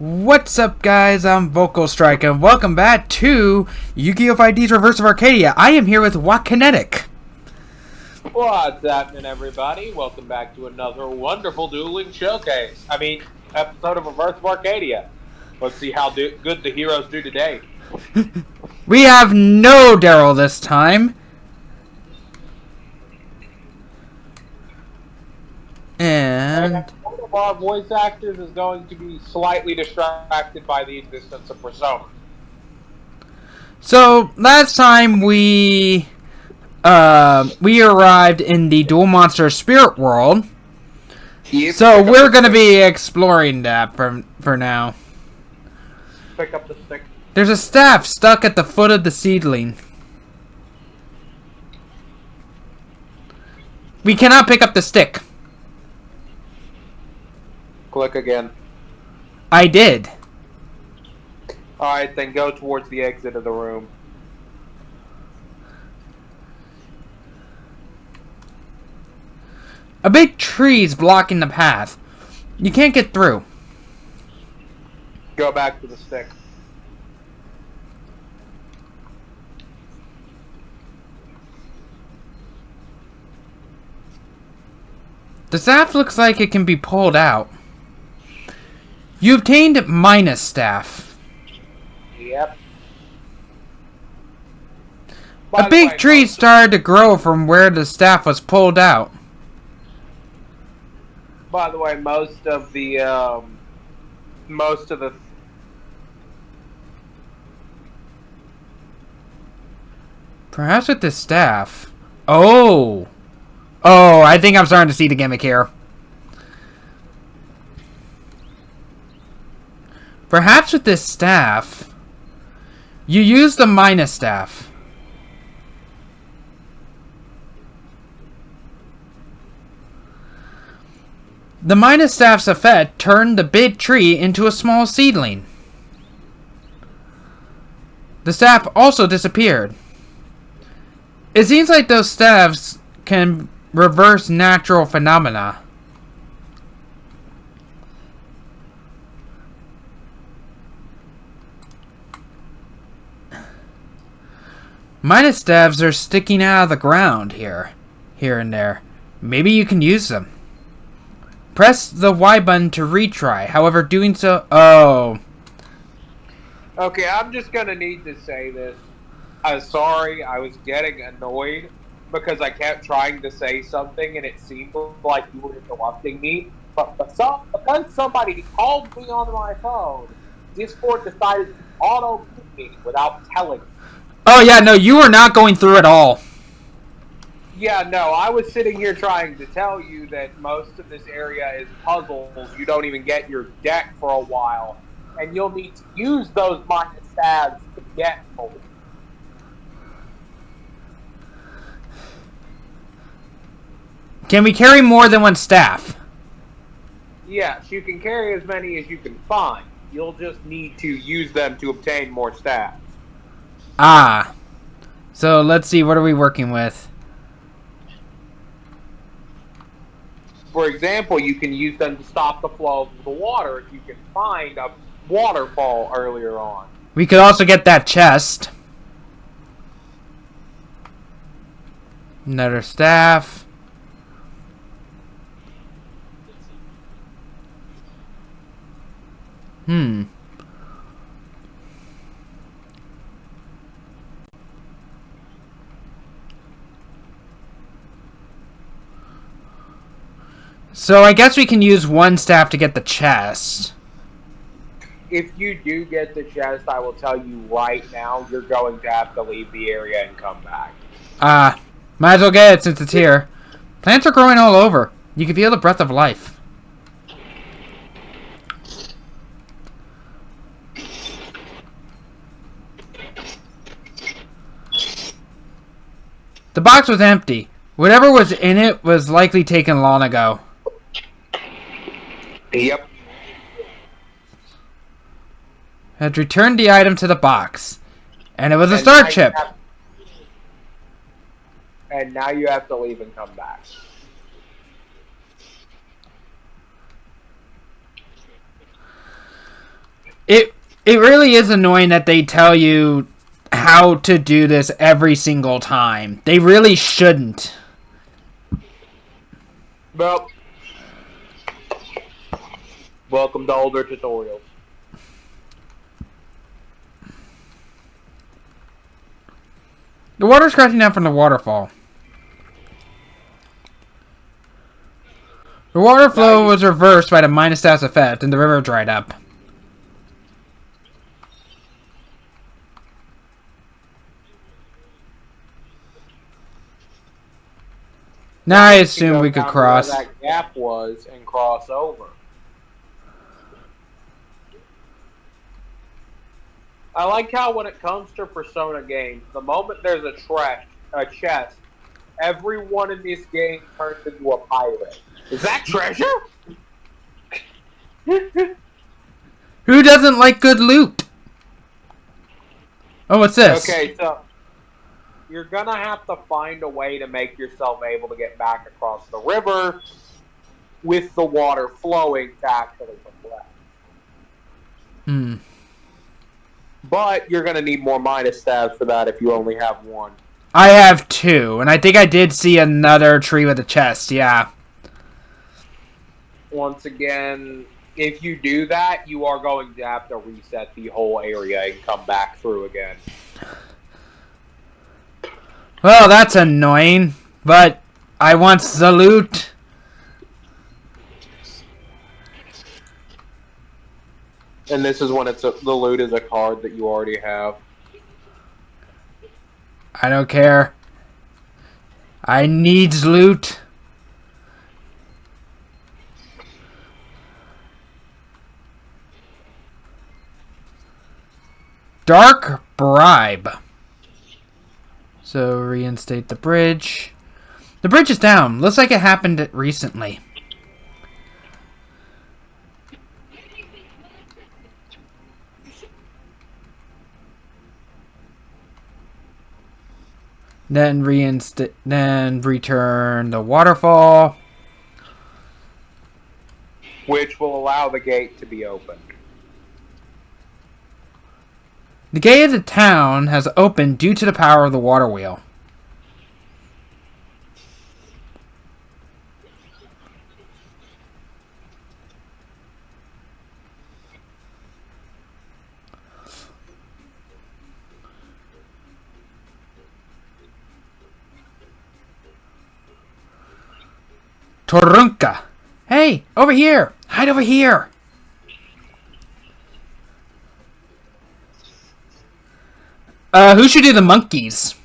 What's up, guys? I'm Vocal Strike, and welcome back to Yu-Gi-Oh! 5D's Reverse of Arcadia. I am here with Kinetic. What's happening, everybody? Welcome back to another wonderful dueling showcase. Episode of Reverse of Arcadia. Let's see how good the heroes do today. We have no Daryl this time. And one of our voice actors is going to be slightly distracted by the existence of Persona. so last time we arrived in the Duel Monster Spirit World. Yep. So we're going to be exploring that for now. Pick up the stick. There's a staff stuck at the foot of the seedling. We cannot pick up the stick. Click again. I did. Alright, then go towards the exit of the room. A big tree's blocking the path. You can't get through. Go back to the stick. The staff looks like it can be pulled out. You obtained minus staff. Yep. A big tree started to grow from where the staff was pulled out. By the way, most of the Perhaps with the staff. Oh, I think I'm starting to see the gimmick here. Perhaps with this staff, you use the minus staff. The minus staff's effect turned the big tree into a small seedling. The staff also disappeared. It seems like those staffs can reverse natural phenomena. Minus staffs are sticking out of the ground here and there. Maybe you can use them. Press the Y button to retry. However, doing so... Oh. Okay, I'm just gonna need to say this. I'm sorry, I was getting annoyed because I kept trying to say something and it seemed like you were interrupting me. But because somebody called me on my phone, Discord decided to auto-mute me without telling me. Oh yeah, no, you are not going through at all. Yeah, no, I was sitting here trying to tell you that most of this area is puzzles. You don't even get your deck for a while. And you'll need to use those minus stabs to get more. Can we carry more than one staff? Yes, you can carry as many as you can find. You'll just need to use them to obtain more stats. Ah. So let's see, what are we working with? For example, you can use them to stop the flow of the water if you can find a waterfall earlier on. We could also get that chest. Another staff. So I guess we can use one staff to get the chest. If you do get the chest, I will tell you right now, you're going to have to leave the area and come back. Might as well get it since it's here. Plants are growing all over. You can feel the breath of life. The box was empty. Whatever was in it was likely taken long ago. Yep. Had returned the item to the box. And it was a star chip. And now you have to leave and come back. It really is annoying that they tell you how to do this every single time. They really shouldn't. Well, welcome to older tutorials. The water's crashing down from the waterfall. The water flow was reversed by the minus staff's effect, and the river dried up. Now I assume we could cross. Where that gap was and cross over. I like how when it comes to Persona games, the moment there's a chest, everyone in this game turns into a pirate. Is that treasure? Who doesn't like good loot? Oh, what's this? Okay, so you're gonna have to find a way to make yourself able to get back across the river with the water flowing to actually reflect. Hmm. But you're gonna need more minus stabs for that if you only have one. I have 2, and I think I did see another tree with a chest, yeah. Once again, if you do that, you are going to have to reset the whole area and come back through again. Well, that's annoying, but I want the loot. And this is when the loot is a card that you already have. I don't care. I needs loot. Dark bribe. So reinstate the bridge. The bridge is down. Looks like it happened recently. Then return the waterfall, which will allow the gate to be opened. The gate of the town has opened due to the power of the water wheel. Torunka! Hey, over here! Hide over here! Who should do the monkeys?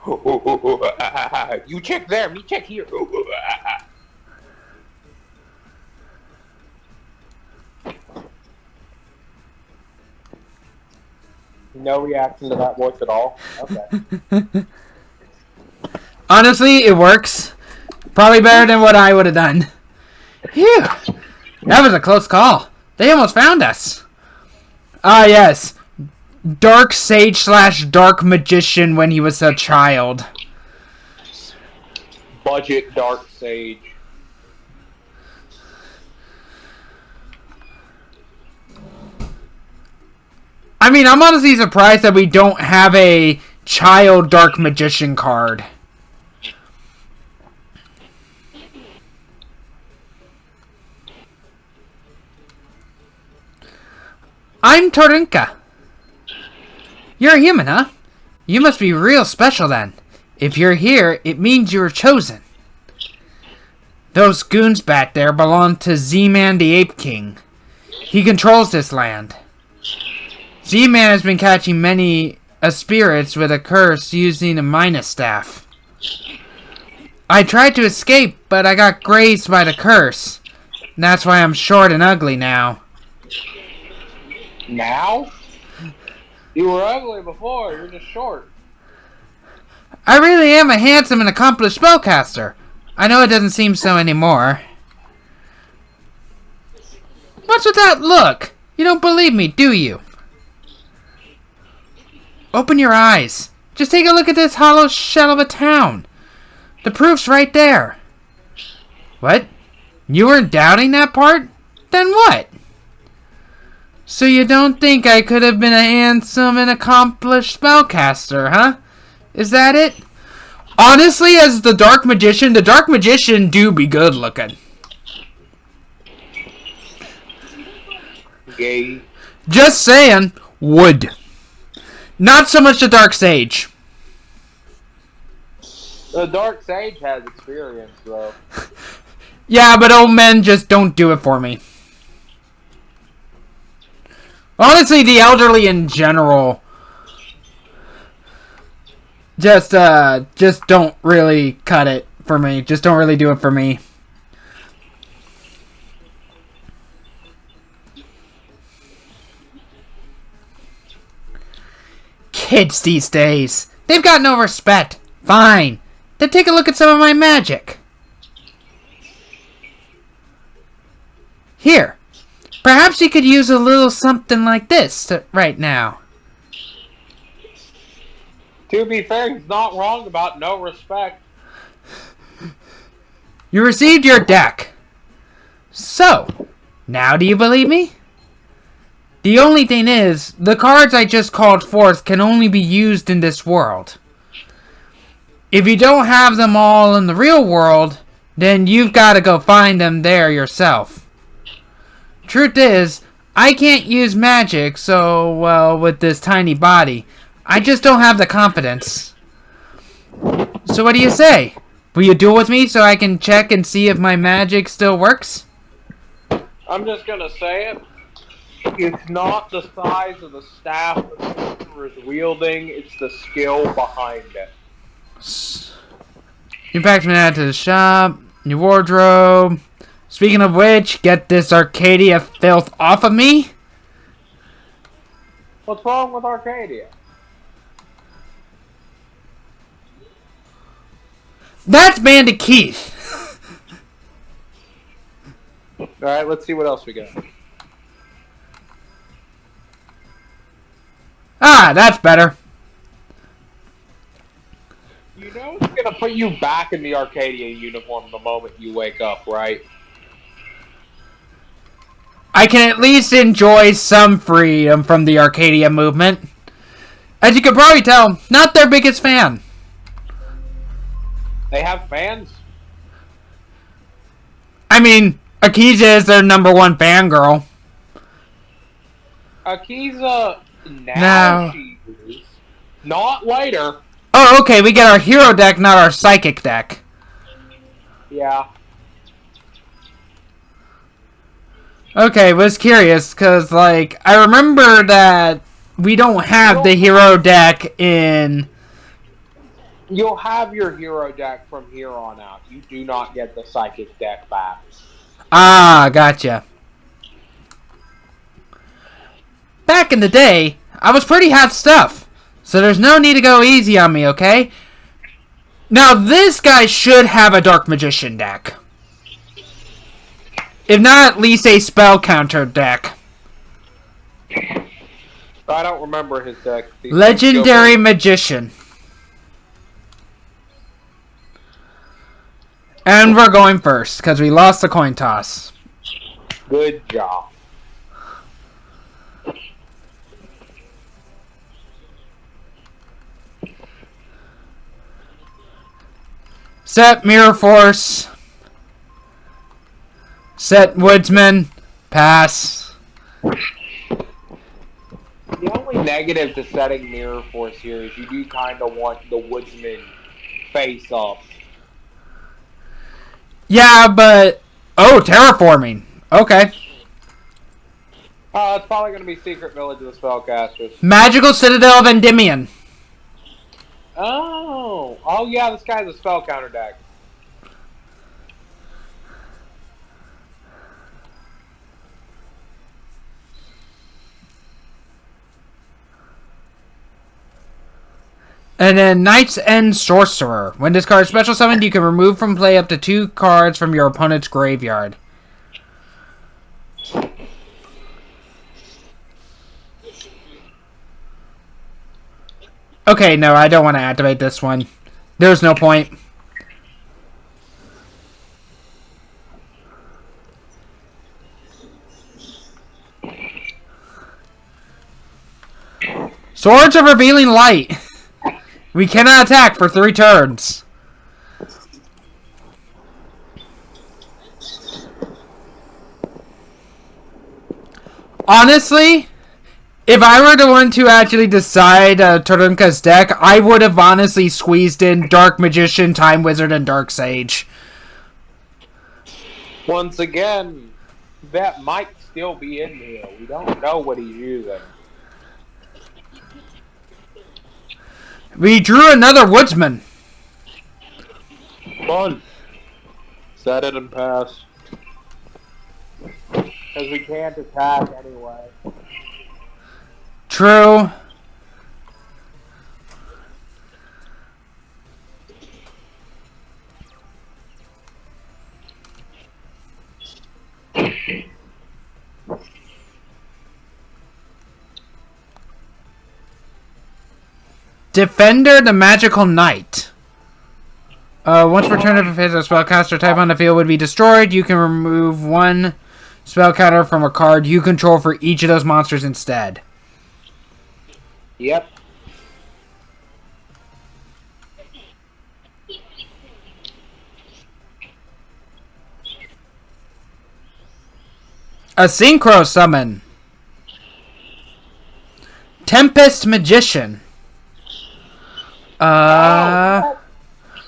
You check there, me check here. No reaction to that voice at all? Okay. Honestly, it works. Probably better than what I would have done. Phew! That was a close call. They almost found us. Ah, yes. Dark sage / dark magician when he was a child. Budget dark sage. I mean, I'm honestly surprised that we don't have a child dark magician card. I'm Torunka. You're a human, huh? You must be real special then. If you're here, it means you were chosen. Those goons back there belong to Z-Man the Ape King. He controls this land. Z-Man has been catching many spirits with a curse using a minus staff. I tried to escape, but I got grazed by the curse. That's why I'm short and ugly now. Now? You were ugly before, you're just short. I really am a handsome and accomplished spellcaster. I know it doesn't seem so anymore. What's with that look? You don't believe me, do you? Open your eyes. Just take a look at this hollow shell of a town. The proof's right there. What? You weren't doubting that part? Then what? So you don't think I could have been a handsome and accomplished spellcaster, huh? Is that it? Honestly, as the Dark Magician do be good looking. Gay. Just saying, would. Not so much the Dark Sage. The Dark Sage has experience, though. Yeah, but old men just don't do it for me. Honestly, the elderly in general just don't really cut it for me. Just don't really do it for me. Kids these days, they've got no respect. Fine. Then take a look at some of my magic. Here. Perhaps you could use a little something like this right now. To be fair, he's not wrong about no respect. You received your deck. So, now do you believe me? The only thing is, the cards I just called forth can only be used in this world. If you don't have them all in the real world, then you've got to go find them there yourself. Truth is, I can't use magic so well with this tiny body. I just don't have the confidence. So what do you say? Will you duel with me so I can check and see if my magic still works? I'm just gonna say it. It's not the size of the staff the sorcerer is wielding, it's the skill behind it. You packed me out to the shop. New wardrobe. Speaking of which, get this Arcadia filth off of me. What's wrong with Arcadia? That's Bandit Keith. Alright, let's see what else we got. Ah, that's better. You know it's gonna put you back in the Arcadia uniform the moment you wake up, right? I can at least enjoy some freedom from the Arcadia movement. As you can probably tell, not their biggest fan. They have fans? I mean, Akiza is their #1 fangirl. Akiza now she is. Not later. Oh, okay, we get our hero deck, not our psychic deck. Yeah. Okay, was curious, because, like, I remember that we don't have the hero deck in... You'll have your hero deck from here on out. You do not get the psychic deck back. Ah, gotcha. Back in the day, I was pretty hot stuff, so there's no need to go easy on me, okay? Now, this guy should have a Dark Magician deck. If not, at least a spell counter deck. I don't remember his deck. Legendary Magician. And we're going first, because we lost the coin toss. Good job. Set Mirror Force. Set Woodsman. Pass. The only negative to setting Mirror Force here is you do kind of want the Woodsman face up. Yeah, but... Oh, terraforming. Okay. It's probably going to be Secret Village of the Spellcasters. Magical Citadel of Endymion. Oh. Oh, yeah, this guy's a spell counter deck. And then Knight's End Sorcerer. When this card is special summoned, you can remove from play up to 2 cards from your opponent's graveyard. Okay, no, I don't want to activate this one. There's no point. Swords of Revealing Light. We cannot attack for 3 turns. Honestly, if I were the one to actually decide Tarunka's deck, I would have honestly squeezed in Dark Magician, Time Wizard, and Dark Sage. Once again, that might still be in here. We don't know what he's using. We drew another Woodsman. Fun. Set it and pass. Because we can't attack anyway. True. Defender the Magical Knight. Once per turn, if a physical spellcaster type on the field would be destroyed, you can remove 1 spell counter from a card you control for each of those monsters instead. Yep. A Synchro Summon. Tempest Magician.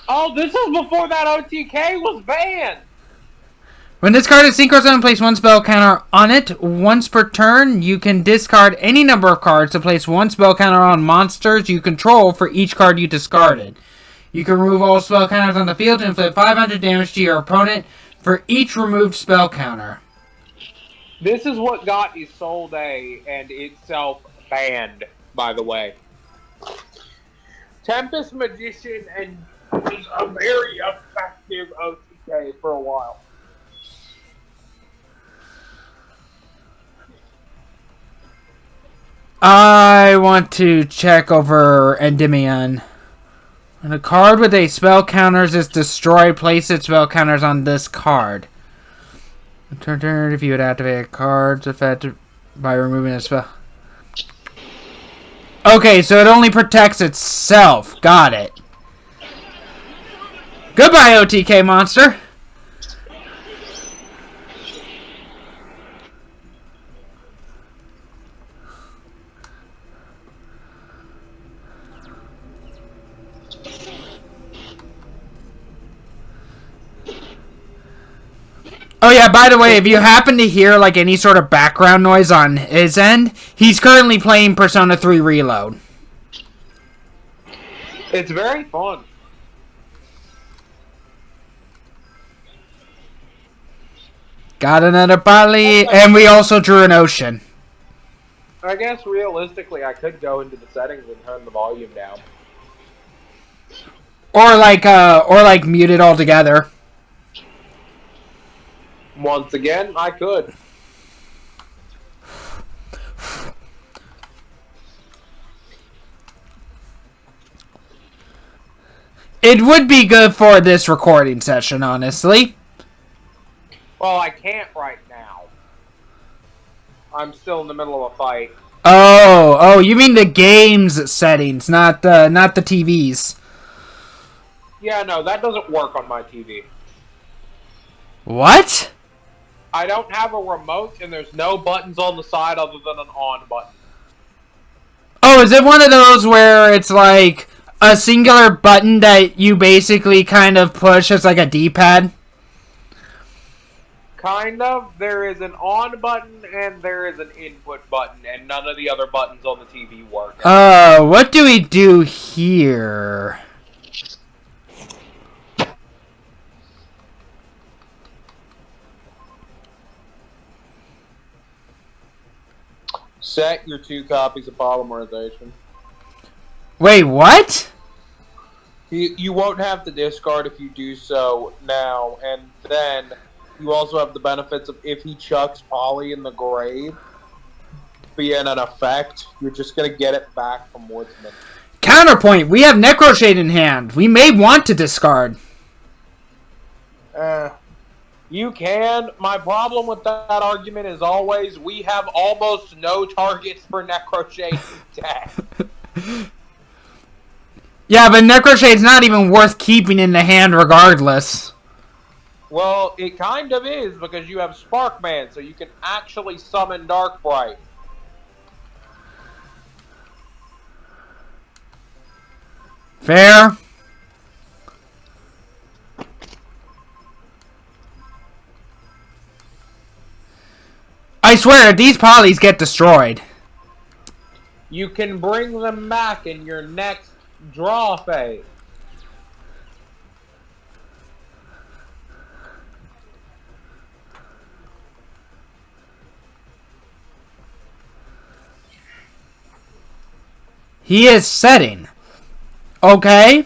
Oh, this is before that OTK was banned! When this card is Synchro Summon, place 1 spell counter on it. Once per turn, you can discard any number of cards to place 1 spell counter on monsters you control for each card you discarded. You can remove all spell counters on the field and inflict 500 damage to your opponent for each removed spell counter. This is what got Isolde and itself banned, by the way. Tempest Magician and is a very effective OTK for a while. I want to check over Endymion. When a card with a spell counters is destroyed, place its spell counters on this card. Turn if you would activate a card's effect by removing a spell. Okay, so it only protects itself. Got it. Goodbye, OTK monster. Oh yeah, by the way, if you happen to hear like any sort of background noise on his end, he's currently playing Persona 3 Reload. It's very fun. Got another Bali, and we also drew an Ocean. I guess realistically I could go into the settings and turn the volume down. Or like mute it altogether. Once again, I could. It would be good for this recording session, honestly. Well, I can't right now. I'm still in the middle of a fight. Oh, you mean the game's settings, not the TV's. Yeah, no, that doesn't work on my TV. What? I don't have a remote, and there's no buttons on the side other than an on button. Oh, is it one of those where it's like a singular button that you basically kind of push as like a D-pad? Kind of. There is an on button and there is an input button, and none of the other buttons on the TV work. What do we do here? Set your 2 copies of polymerization. Wait, what? You won't have to discard if you do so now, and then you also have the benefits of if he chucks Poly in the grave, being an effect, you're just going to get it back from Woodsman. Counterpoint, we have Necroshade in hand. We may want to discard. You can. My problem with that argument is always we have almost no targets for Necroshade deck. Yeah, but Necroshade's not even worth keeping in the hand regardless. Well, it kind of is because you have Sparkman, so you can actually summon Darkbright. Fair. I swear, these polys get destroyed. You can bring them back in your next draw phase. He is setting. Okay.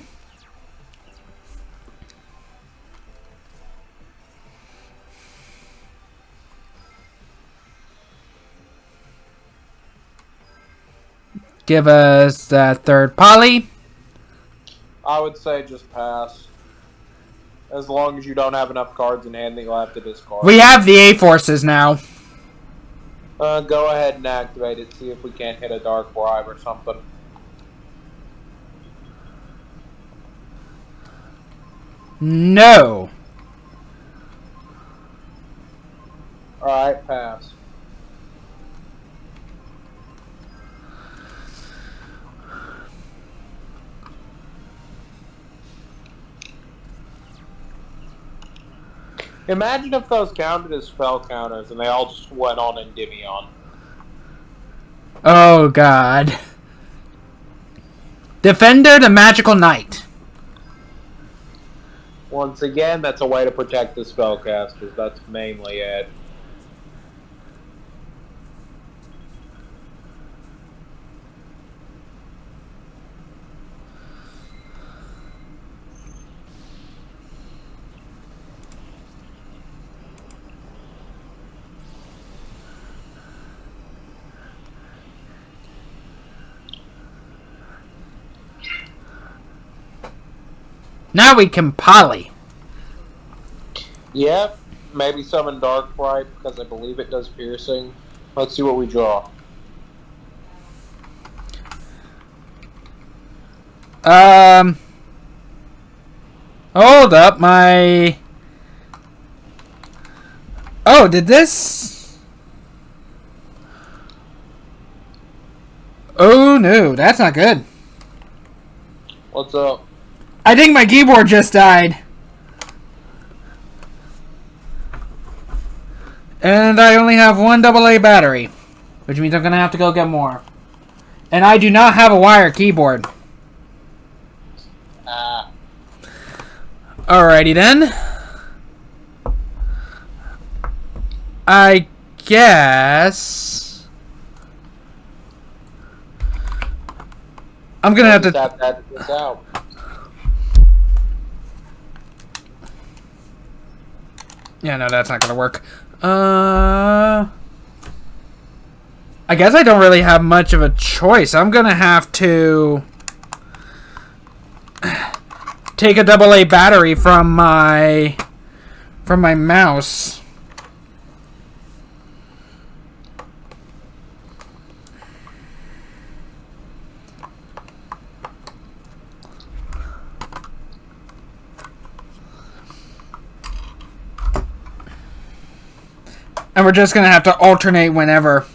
Give us that third poly. I would say just pass. As long as you don't have enough cards in hand that you'll have to discard. We have the A-Forces now. Go ahead and activate it. See if we can't hit a Dark Bribe or something. No. Alright, pass. Imagine if those counted as spell counters and they all just went on Endymion. Oh, God. Defender the Magical Knight. Once again, that's a way to protect the spellcasters. That's mainly it. Now we can poly. Yep, maybe summon Darkbright because I believe it does piercing. Let's see what we draw. Hold up, my... Oh, did this... Oh, no, that's not good. What's up? I think my keyboard just died. And I only have one AA battery, which means I'm going to have to go get more. And I do not have a wire keyboard. Alrighty then. I guess I'm going to have to tap that out. Yeah, no, that's not going to work. I guess I don't really have much of a choice. I'm going to have to take a AA battery from my mouse. And we're just going to have to alternate whenever.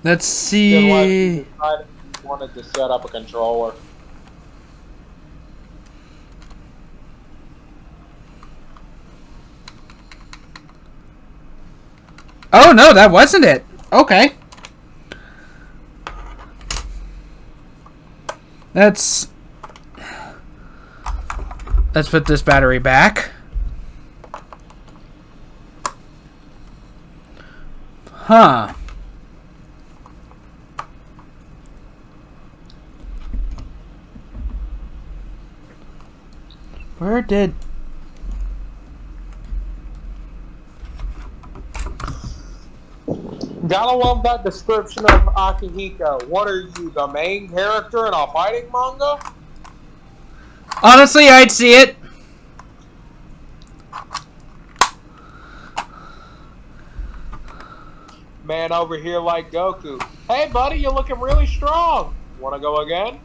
Let's see. I wanted to set up a controller. Oh, no, that wasn't it. Okay. Let's put this battery back. Huh. Where did... Gotta love that description of Akihiko. What are you, the main character in a fighting manga? Honestly, I'd see it. Man over here like Goku. Hey, buddy, you're looking really strong. Want to go again?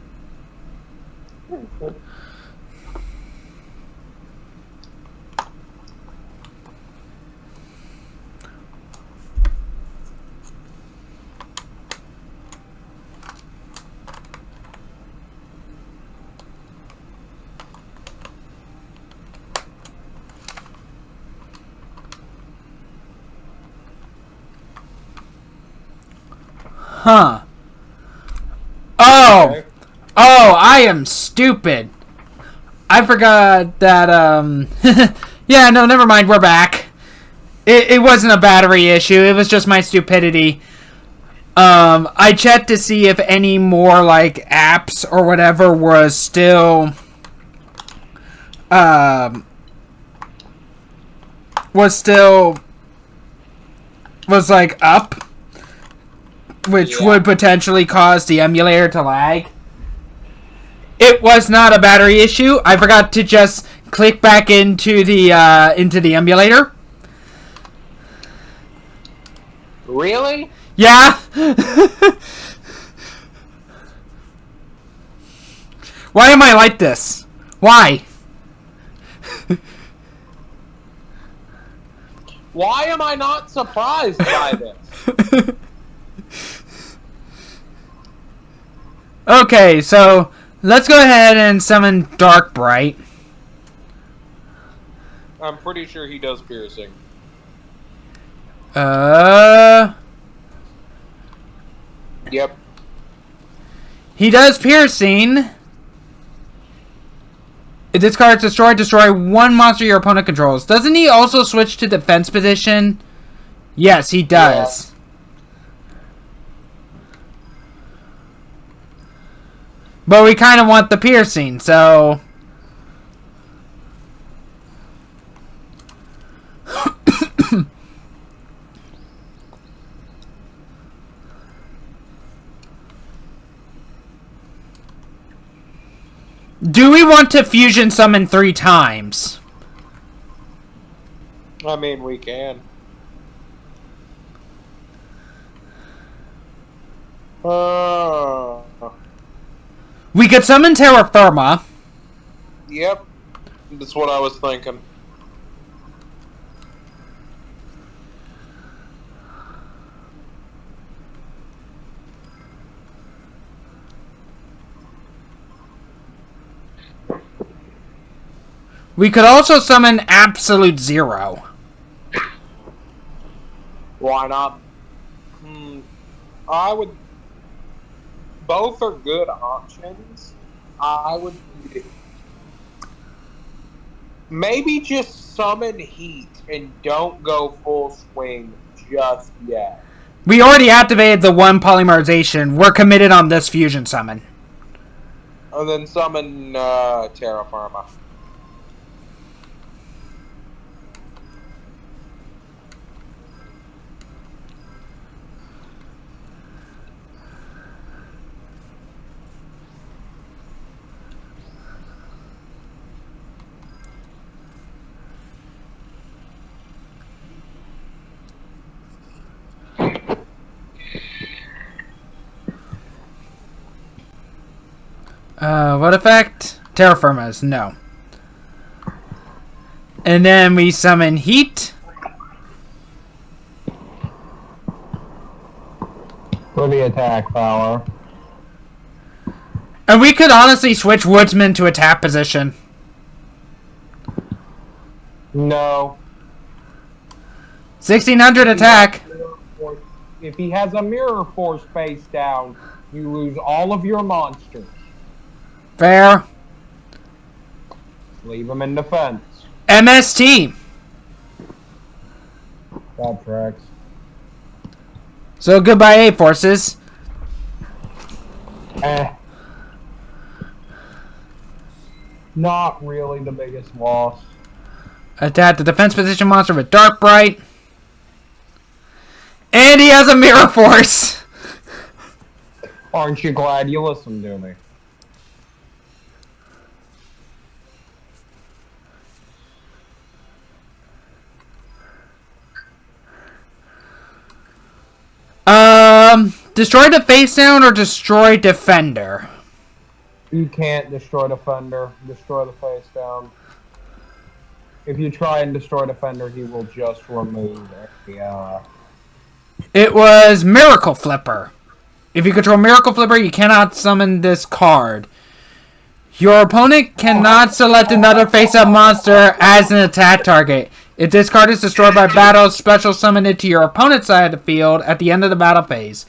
Huh. Oh! Okay. Oh, I am stupid. I forgot that, yeah, no, never mind, we're back. It wasn't a battery issue, it was just my stupidity. I checked to see if any more, like, apps or whatever was still, was like, up. Which would potentially cause the emulator to lag. It was not a battery issue. I forgot to just click back into the emulator. Really? Yeah. Why am I like this? Why? Why am I not surprised by this? Okay, so let's go ahead and summon Dark Bright. I'm pretty sure he does piercing. Yep. He does piercing. It discards destroy. Destroy one monster your opponent controls. Doesn't he also switch to defense position? Yes, he does. Yeah. But we kind of want the piercing, so... Do we want to fusion summon 3 times? I mean, we can. We could summon Terra Firma. Yep. That's what I was thinking. We could also summon Absolute Zero. Why not? I would... Both are good options. I would... Maybe just summon Heat and don't go full swing just yet. We already activated the 1 polymerization. We're committed on this fusion summon. And then summon Terra Firma. What effect? Terra Firma's, no. And then we summon Heat. For the attack power. And we could honestly switch Woodsman to attack position. No. 1600 attack. If he has a mirror force face down, you lose all of your monsters. Fair. Leave him in defense. MST. That tracks. So goodbye, A forces. Not really the biggest loss. Attack the defense position monster with Dark Bright. And he has a mirror force. Aren't you glad you listened to me? Destroy the face down or destroy defender? You can't destroy defender. Destroy the face down. If you try and destroy defender, he will just remove it. It was Miracle Flipper. If you control Miracle Flipper, you cannot summon this card. Your opponent cannot select another face-up monster as an attack target. If this card is destroyed by battle, special summon it to your opponent's side of the field at the end of the battle phase.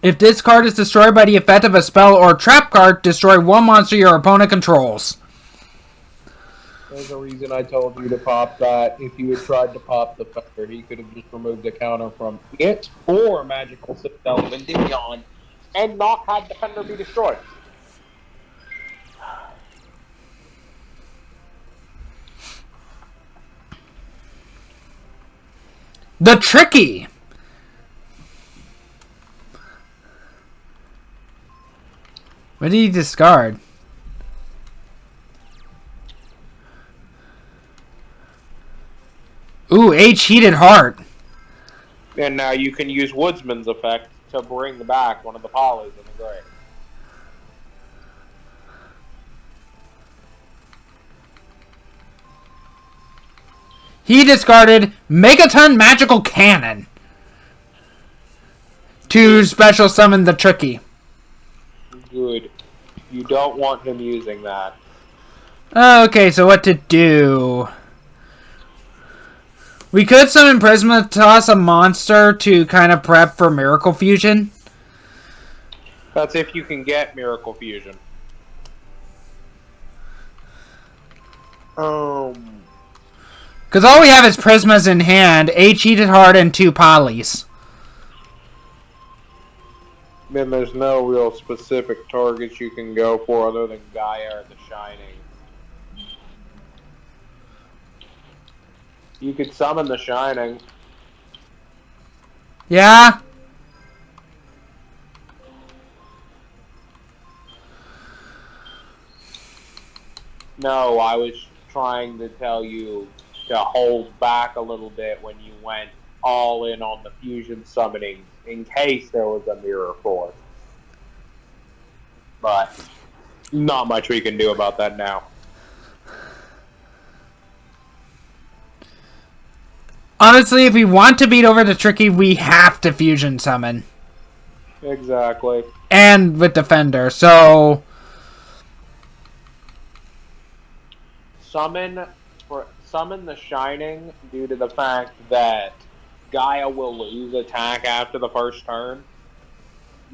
If this card is destroyed by the effect of a spell or trap card, destroy one monster your opponent controls. There's a reason I told you to pop that. If you had tried to pop the Thunder, he could have just removed the counter from it or Magical Citadel of Endymion And not had defender be destroyed. The Tricky. What did he discard? Ooh, H Heated Heart. And now you can use Woodsman's effect to bring back one of the polys in the grave. He discarded Megaton Magical Cannon to special summon the Tricky. Good. You don't want him using that. Okay, so what to do? We could summon Prisma, toss a monster to kind of prep for Miracle Fusion. That's if you can get Miracle Fusion. Because all we have is Prismas in hand, H Heated Heart, and 2 Polys. Then there's no real specific targets you can go for other than Gaia or the Shining. You could summon the Shining. Yeah? No, I was trying to tell you to hold back a little bit when you went all in on the fusion summoning in case there was a mirror force. But not much we can do about that now. Honestly, if we want to beat over the Tricky, we have to fusion summon. Exactly. And with Defender, so... Summon the Shining due to the fact that Gaia will lose attack after the first turn.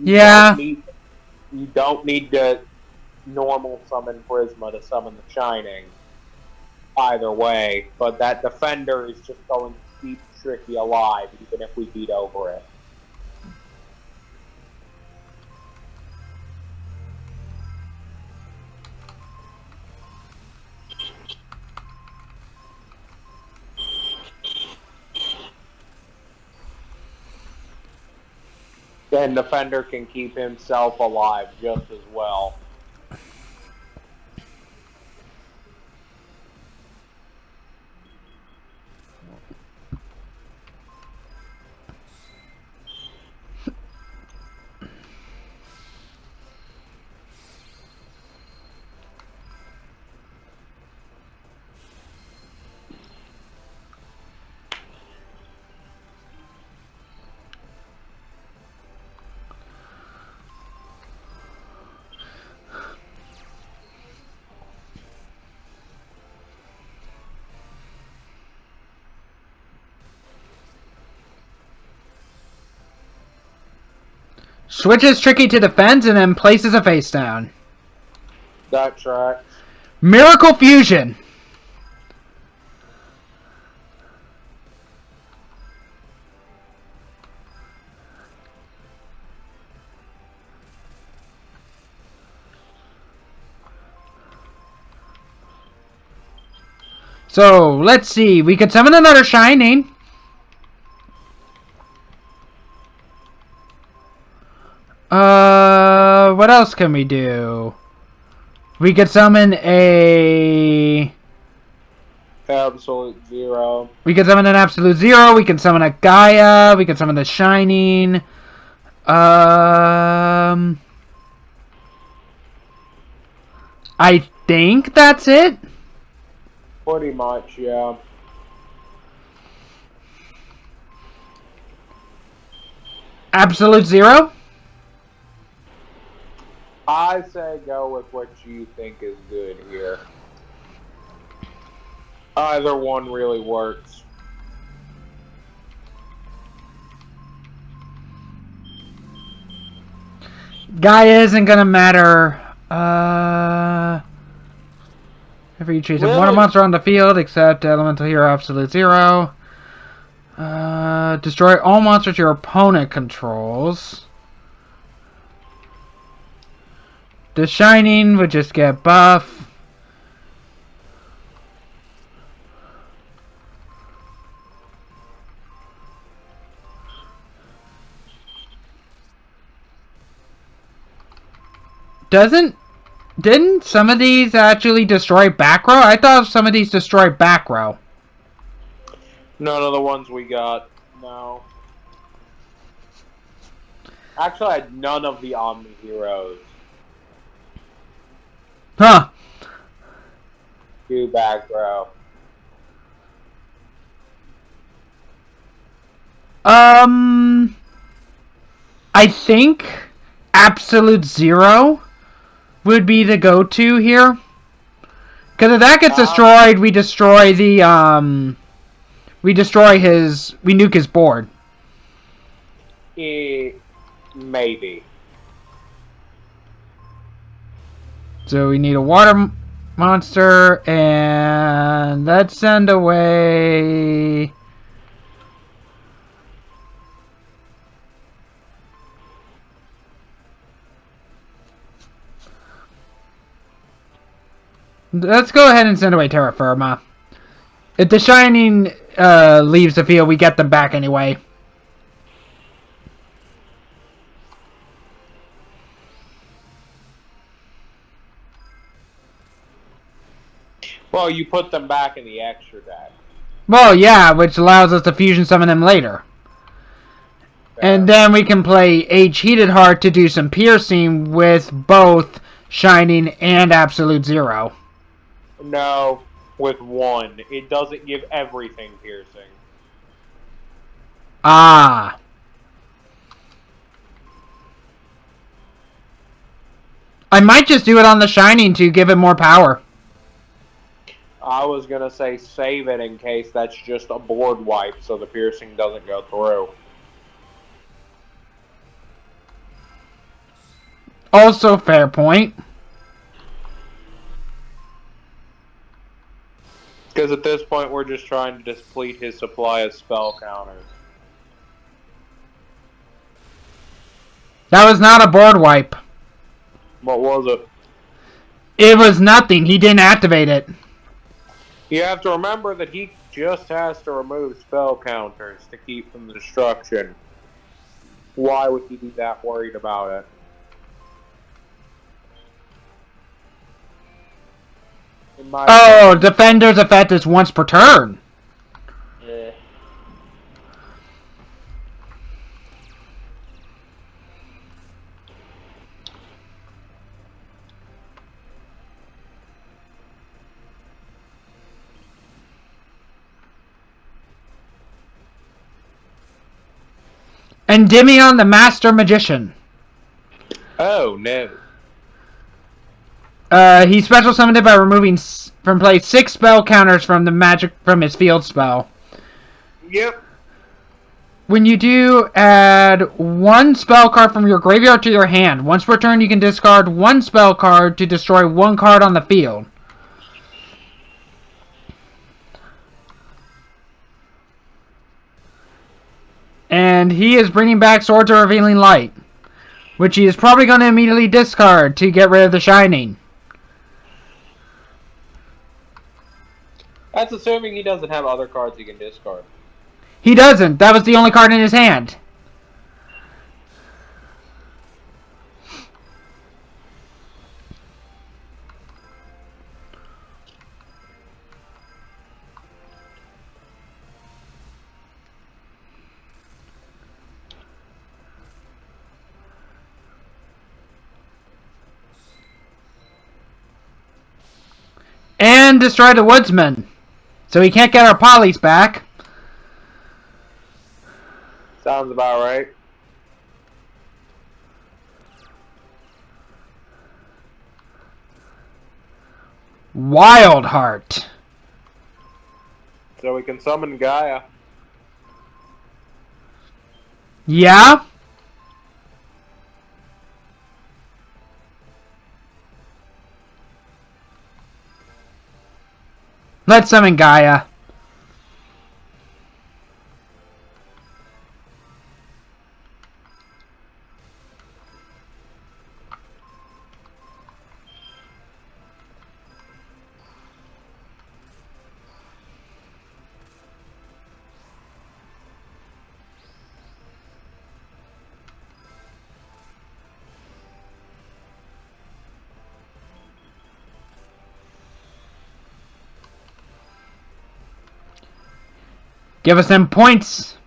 Yeah. You don't need to normal summon Prisma to summon the Shining. Either way, but that Defender is just going to keep Tricky alive even if we beat over it. Then Defender can keep himself alive just as well. Switches Tricky to defense and then places a face down. That tracks. Miracle Fusion. So, let's see. We could summon another Shining. What else can we do? We could summon a... Absolute Zero. We could summon an Absolute Zero. We can summon a Gaia. We can summon the Shining. I think that's it. Pretty much, yeah. Absolute Zero? I say go with what you think is good here. Either one really works. Gaia isn't gonna matter. If you choose one Really? monster on the field, except Elemental Hero Absolute Zero. Destroy all monsters your opponent controls. The Shining would just get buff. Didn't some of these actually destroy back row? I thought some of these destroyed back row. None of the ones we got. No. Actually, none of the Omni Heroes Huh. do back row. I think Absolute Zero would be the go-to here. Because if that gets destroyed, we destroy the, we nuke his board. Maybe. So we need a water monster, and let's send away... Let's go ahead and send away Terra Firma. If the Shining leaves the field, we get them back anyway. Well, you put them back in the extra deck. Well, yeah, which allows us to fusion summon them later. And then we can play H Heated Heart to do some piercing with both Shining and Absolute Zero. No, with one. It doesn't give everything piercing. Ah. I might just do it on the Shining to give it more power. I was gonna say save it in case that's just a board wipe so the piercing doesn't go through. Also, fair point. Because at this point we're just trying to deplete his supply of spell counters. That was not a board wipe. What was it? It was nothing. He didn't activate it. You have to remember that he just has to remove spell counters to keep from the destruction. Why would he be that worried about it? Oh, Defender's effect is once per turn. Yeah. Endymion the Master Magician. Oh, no. He special summoned it by removing from play 6 spell counters from his field spell. Yep. When you do, add 1 spell card from your graveyard to your hand. Once per turn, you can discard 1 spell card to destroy 1 card on the field. And he is bringing back Swords of Revealing Light, which he is probably going to immediately discard to get rid of the Shining. That's assuming he doesn't have other cards he can discard. He doesn't. That was the only card in his hand. then destroy the woodsman. So we can't get our polys back. Sounds about right. Wild Heart. So we can summon Gaia. Yeah? Let's summon Gaia. Give us them points.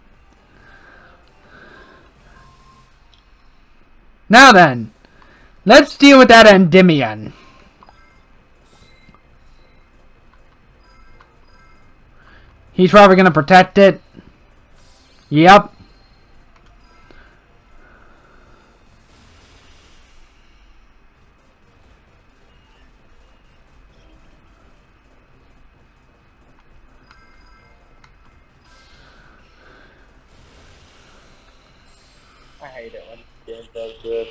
Now then, let's deal with that Endymion. He's probably going to protect it. Yep. I hate it when the game does this.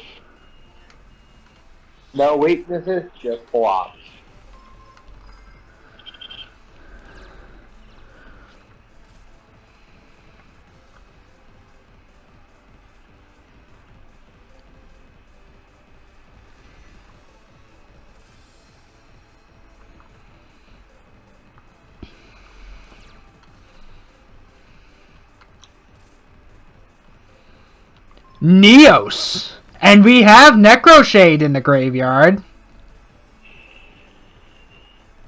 No weaknesses, just blocks. Neos. And we have Necroshade in the graveyard.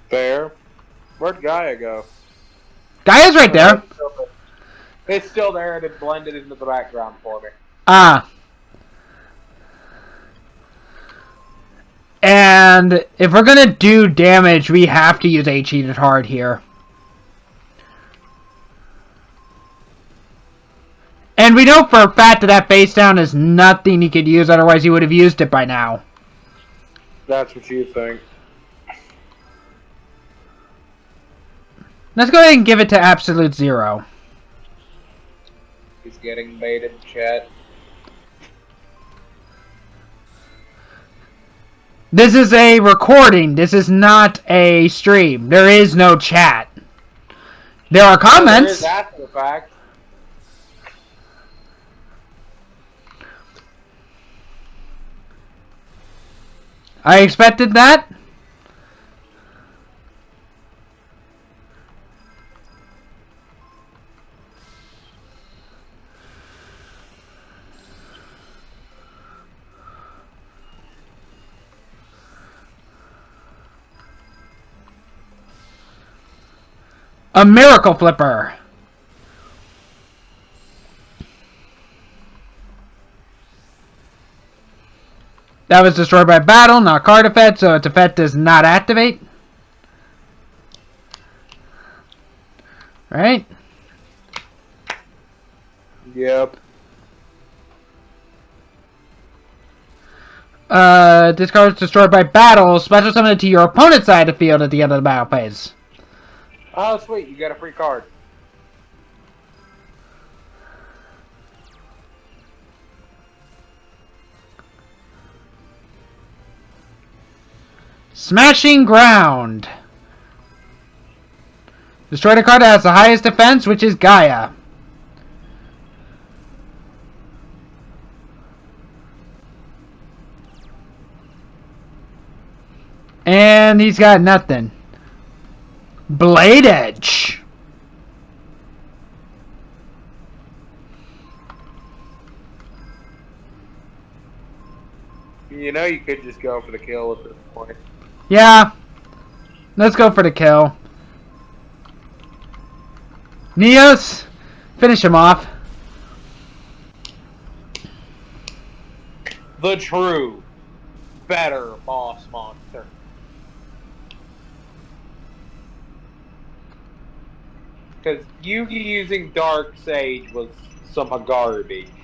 Fair. Where'd Gaia go? Gaia's right there. It's still there and it blended into the background for me. Ah. And if we're gonna do damage, we have to use H-Heated Heart here. And we know for a fact that that face down is nothing he could use, otherwise he would have used it by now. That's what you think. Let's go ahead and give it to Absolute Zero. He's getting baited, chat. This is a recording. This is not a stream. There is no chat. There are comments. There is after the fact. I expected that. A Miracle Flipper. That was destroyed by battle, not card effect, so its effect does not activate. Right? Yep. This card is destroyed by battle. Special summon it to your opponent's side of the field at the end of the battle phase. Oh, sweet. You got a free card. Smashing Ground. Destroy the card that has the highest defense, which is Gaia. And he's got nothing. Blade Edge. You know you could just go for the kill at this point. Yeah. Let's go for the kill. Neos, finish him off. The true, better boss monster. Because Yugi using Dark Sage was some garbage.